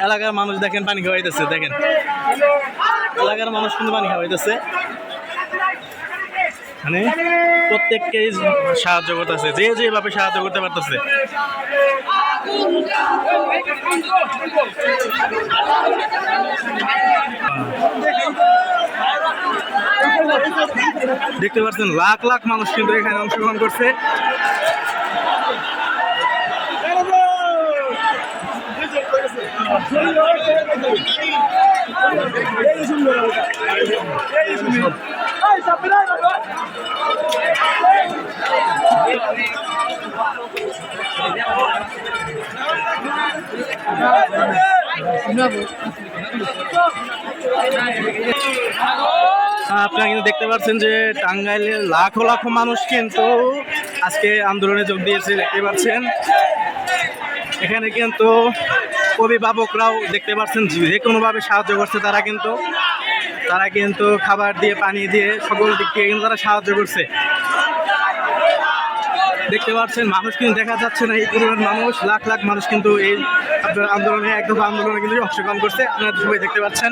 এলাকার মানুষ দেখেন পানি খাওয়াইতেছে, দেখেন এলাকার মানুষ কিন্তু পানি খাওয়াইতেছে, মানে প্রত্যেককেই সাহায্য করতেছে, যে যেভাবে সাহায্য করতে পারতেছে। দেখতে পাচ্ছেন লাখ লাখ মানুষ কিন্তু এখানে অংশগ্রহণ করছে। আপনারা কিন্তু দেখতে পাচ্ছেন যে টাঙ্গাইলের লাখো লাখো মানুষ কিন্তু আজকে আন্দোলনে যোগ দিয়েছে, দেখতে পাচ্ছেন। এখানে কিন্তু অভিভাবকরাও দেখতে পাচ্ছেন যে কোনোভাবে সাহায্য করছে, তারা কিন্তু খাবার দিয়ে, পানি দিয়ে, সকল দিক থেকে কিন্তু তারা সাহায্য করছে। দেখতে পাচ্ছেন মানুষ কিন্তু দেখা যাচ্ছে না, এই পরিমাণ মানুষ, লাখ লাখ মানুষ কিন্তু এই আন্দোলনে, এক দফা আন্দোলনে কিন্তু অংশগ্রহণ করছে, আপনারা সবাই দেখতে পাচ্ছেন।